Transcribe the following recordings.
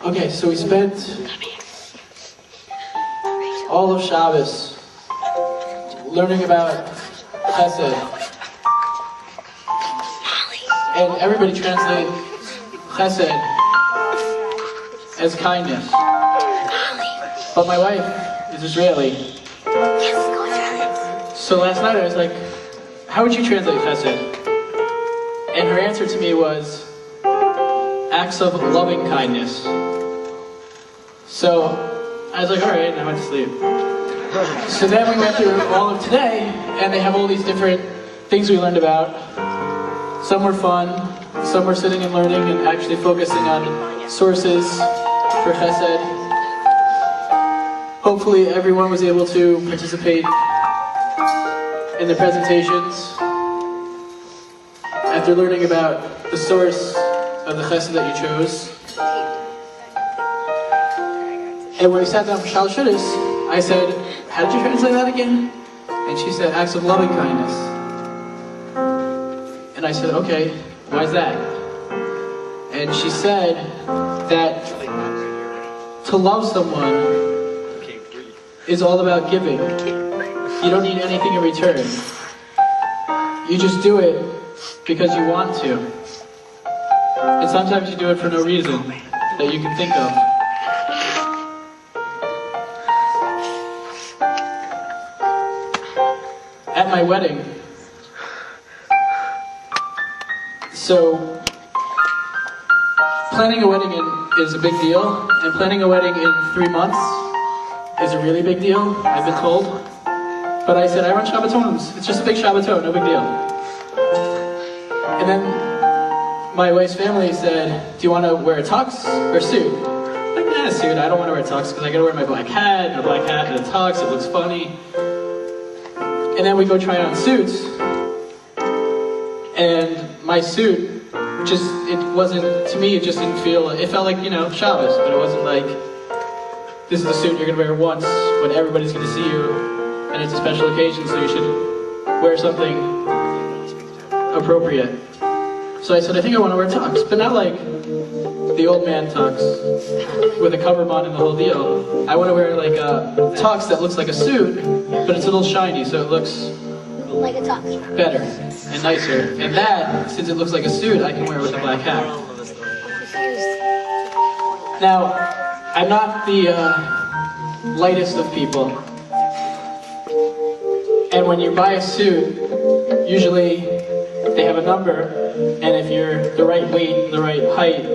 Okay, so we spent all of Shabbos learning about Chesed. And everybody translate Chesed as kindness. But my wife is Israeli. So last night I was like, how would you translate Chesed? And her answer to me was, acts of loving kindness. So I was like, all right, and I went to sleep. So then we went through all of today, and they have all these different things we learned about. Some were fun, some were sitting and learning and actually focusing on sources for Chesed. Hopefully everyone was able to participate in the presentations after learning about the source of the Chesed that you chose. And when we sat down for Shal Shuddis, I said, how did you translate that again? And she said, acts of loving kindness. And I said, okay, why is that? And she said that to love someone is all about giving. You don't need anything in return. You just do it because you want to. And sometimes you do it for no reason that you can think of. At my wedding, so planning a wedding is a big deal, and planning a wedding in 3 months is a really big deal, I've been told. But I said, I run Shabbatons. It's just a big Shabbaton, no big deal. And then my wife's family said, do you want to wear a tux or a suit? I'm like, nah, a suit. I don't want to wear a tux because I got to wear my black hat and a black hat and a tux. It looks funny. And then we go try on suits, and my suit to me, it just didn't feel, it felt like, Shabbos, but it wasn't like, this is the suit you're going to wear once when everybody's going to see you, and it's a special occasion, so you should wear something appropriate. So I said, I think I want to wear a tux, but not like the old man tux with a cover bun and the whole deal. I want to wear like a tux that looks like a suit, but it's a little shiny, so it looks like a tux. Better and nicer. And that, since it looks like a suit, I can wear with a black hat. Now, I'm not the lightest of people. And when you buy a suit, usually they have a number, and if you're the right weight and the right height,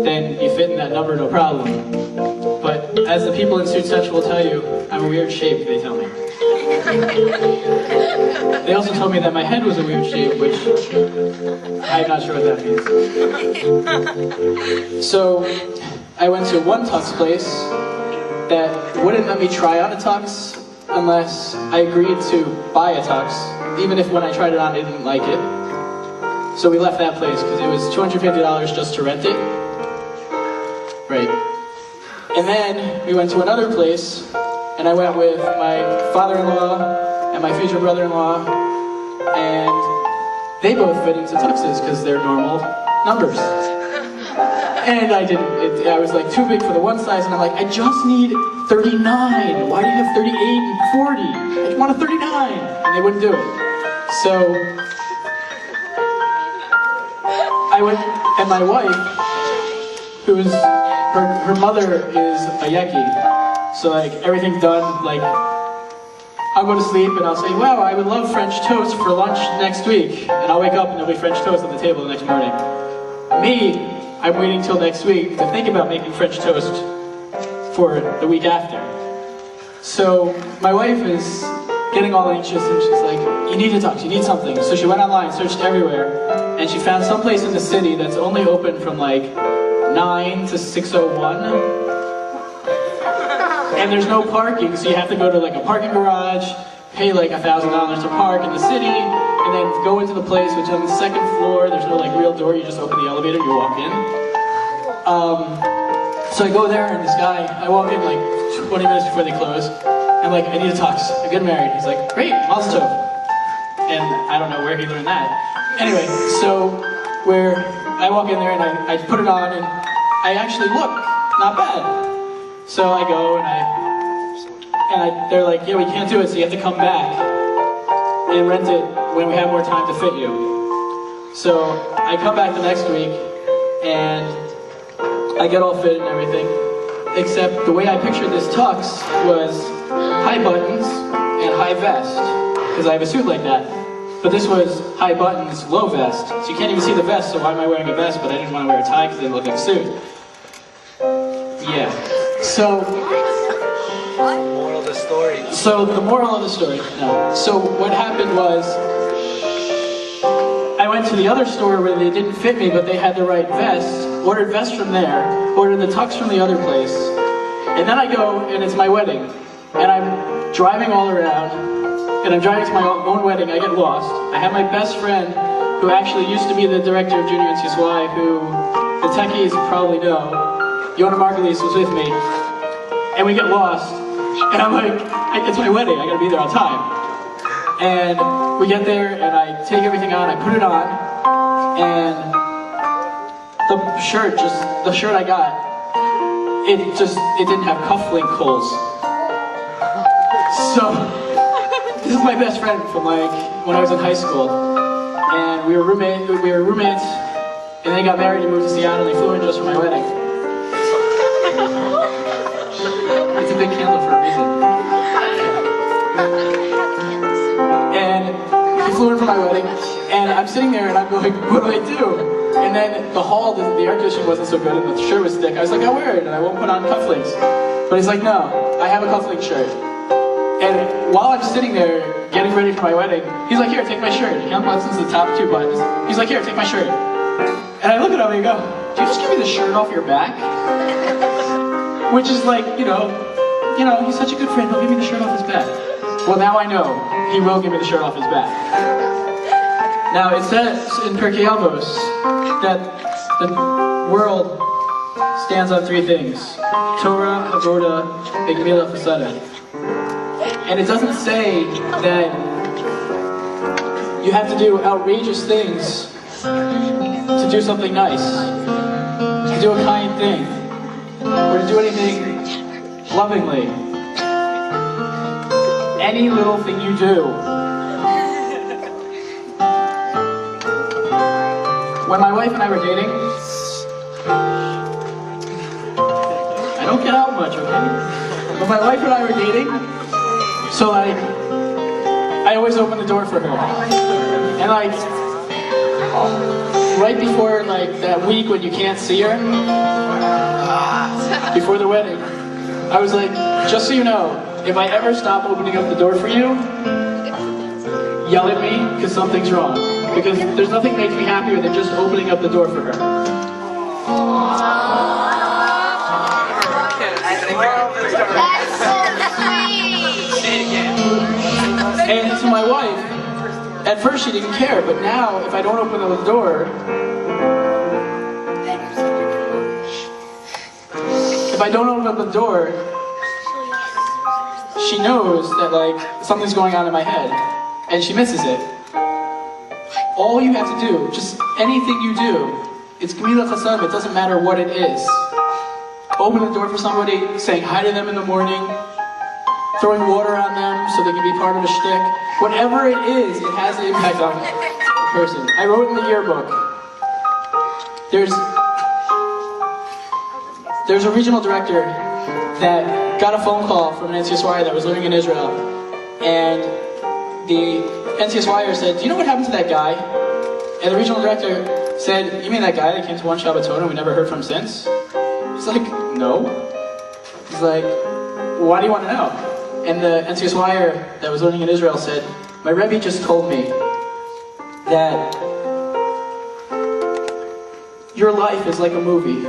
then you fit in that number no problem. But as the people in Suit Central will tell you, I'm a weird shape, they tell me. They also told me that my head was a weird shape, which I'm not sure what that means. So I went to one tux place that wouldn't let me try on a tux unless I agreed to buy a tux, even if when I tried it on I didn't like it. So we left that place because it was $250 just to rent it. Right. And then we went to another place, and I went with my father-in-law and my future brother-in-law, and they both fit into tuxes because they're normal numbers. And I didn't, I was like too big for the one size, and I'm like, I just need 39. Why do you have 38 and 40? I just want a 39. And they wouldn't do it. So I went, and my wife, her mother is a Yeki, so like everything's done, like I'll go to sleep and I'll say, wow, I would love French toast for lunch next week, and I'll wake up and there'll be French toast on the table the next morning. Me, I'm waiting till next week to think about making French toast for the week after. So my wife is getting all anxious and she's like, you need to talk, you need something. So she went online, searched everywhere, and she found some place in the city that's only open from like 9 to 6:01. And there's no parking, so you have to go to like a parking garage, pay like $1,000 to park in the city, and then go into the place, which on the second floor, there's no like real door, you just open the elevator, you walk in. So I go there, and this guy, I walk in like 20 minutes before they close, I'm like, I need a tux, I get married. He's like, great, mazel tov. And I don't know where he learned that. Anyway, so I walk in there and I put it on, and I actually look, not bad. So I go and they're like, yeah, we can't do it, so you have to come back and rent it when we have more time to fit you. So I come back the next week, and I get all fit and everything, except the way I pictured this tux was high buttons and high vest, because I have a suit like that. But this was high buttons, low vest, so you can't even see the vest, so why am I wearing a vest? But I didn't want to wear a tie because it looked like a suit. Yeah. So the moral of the story, no. So what happened was, I went to the other store where they didn't fit me, but they had the right vest, ordered vest from there, ordered the tux from the other place, and then I go, and it's my wedding, and I'm driving all around, and I'm driving to my own wedding. I get lost. I have my best friend, who actually used to be the director of Junior NCSY, who the techies probably know, Yona Margulies was with me, and we get lost, and I'm like, it's my wedding, I gotta be there on time. And we get there, and I take everything on, I put it on, and the shirt I got, it didn't have cufflink holes. So, this is my best friend from like, when I was in high school, and we were roommates, and then he got married and moved to Seattle, and he flew in just for my wedding. It's a big candle for a reason. And he flew in for my wedding, and I'm sitting there and I'm going, what do I do? And then the hall, the air conditioning wasn't so good and the shirt was thick. I was like, I'll wear it and I won't put on cufflinks. But he's like, no, I have a cufflink shirt. And while I'm sitting there getting ready for my wedding, he's like, here, take my shirt. He unbuttons the top 2 buttons. He's like, here, take my shirt. And I look at him and I go, do you just give me the shirt off your back? Which is like, you know, he's such a good friend, he'll give me the shirt off his back. Well, now I know he will give me the shirt off his back. Now, it says in Pirkei Avos that the world stands on 3 things: Torah, Avoda, and Gemilah Chesed. And it doesn't say that you have to do outrageous things to do something nice, to do a kind thing, or to do anything lovingly. Any little thing you do. When my wife and I were dating, I don't get out much, okay? When my wife and I were dating, so like, I always open the door for her. And like, right before like that week when you can't see her, before the wedding, I was like, just so you know, if I ever stop opening up the door for you, yell at me, because something's wrong. Because there's nothing makes me happier than just opening up the door for her. That's so sweet. And to my wife, at first she didn't care, but now if I don't open the door, she knows that like something's going on in my head, and she misses it. All you have to do, just anything you do, it's Gemilah Chesed. It doesn't matter what it is. Open the door for somebody, saying hi to them in the morning, throwing water on them so they can be part of a shtick. Whatever it is, it has an impact on a person. I wrote in the yearbook, there's a regional director that got a phone call from an NCSY that was living in Israel, and the NCSYer said, do you know what happened to that guy? And the regional director said, you mean that guy that came to one Shabbaton and we never heard from since? He's like, no. He's like, well, why do you want to know? And the NCSYer that was living in Israel said, my Rebbe just told me that your life is like a movie,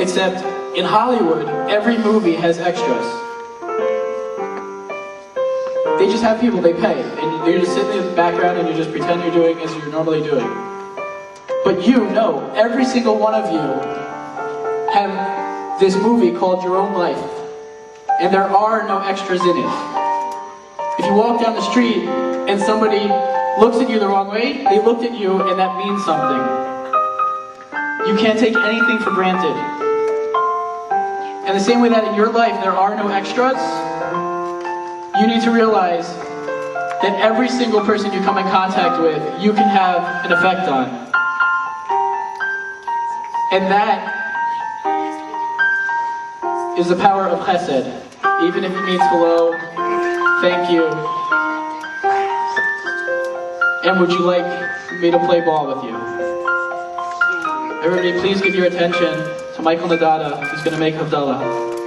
except in Hollywood, every movie has extras. They just have people they pay, and you just sit in the background and you just pretend you're doing as you're normally doing. But you know, every single one of you have this movie called Your Own Life, and there are no extras in it. If you walk down the street and somebody looks at you the wrong way, they looked at you and that means something. You can't take anything for granted. And the same way that in your life there are no extras, you need to realize that every single person you come in contact with, you can have an effect on. And that is the power of Chesed. Even if it means hello, thank you, and would you like me to play ball with you? Everybody, please give your attention to Michael Nadada, who's going to make Havdalah.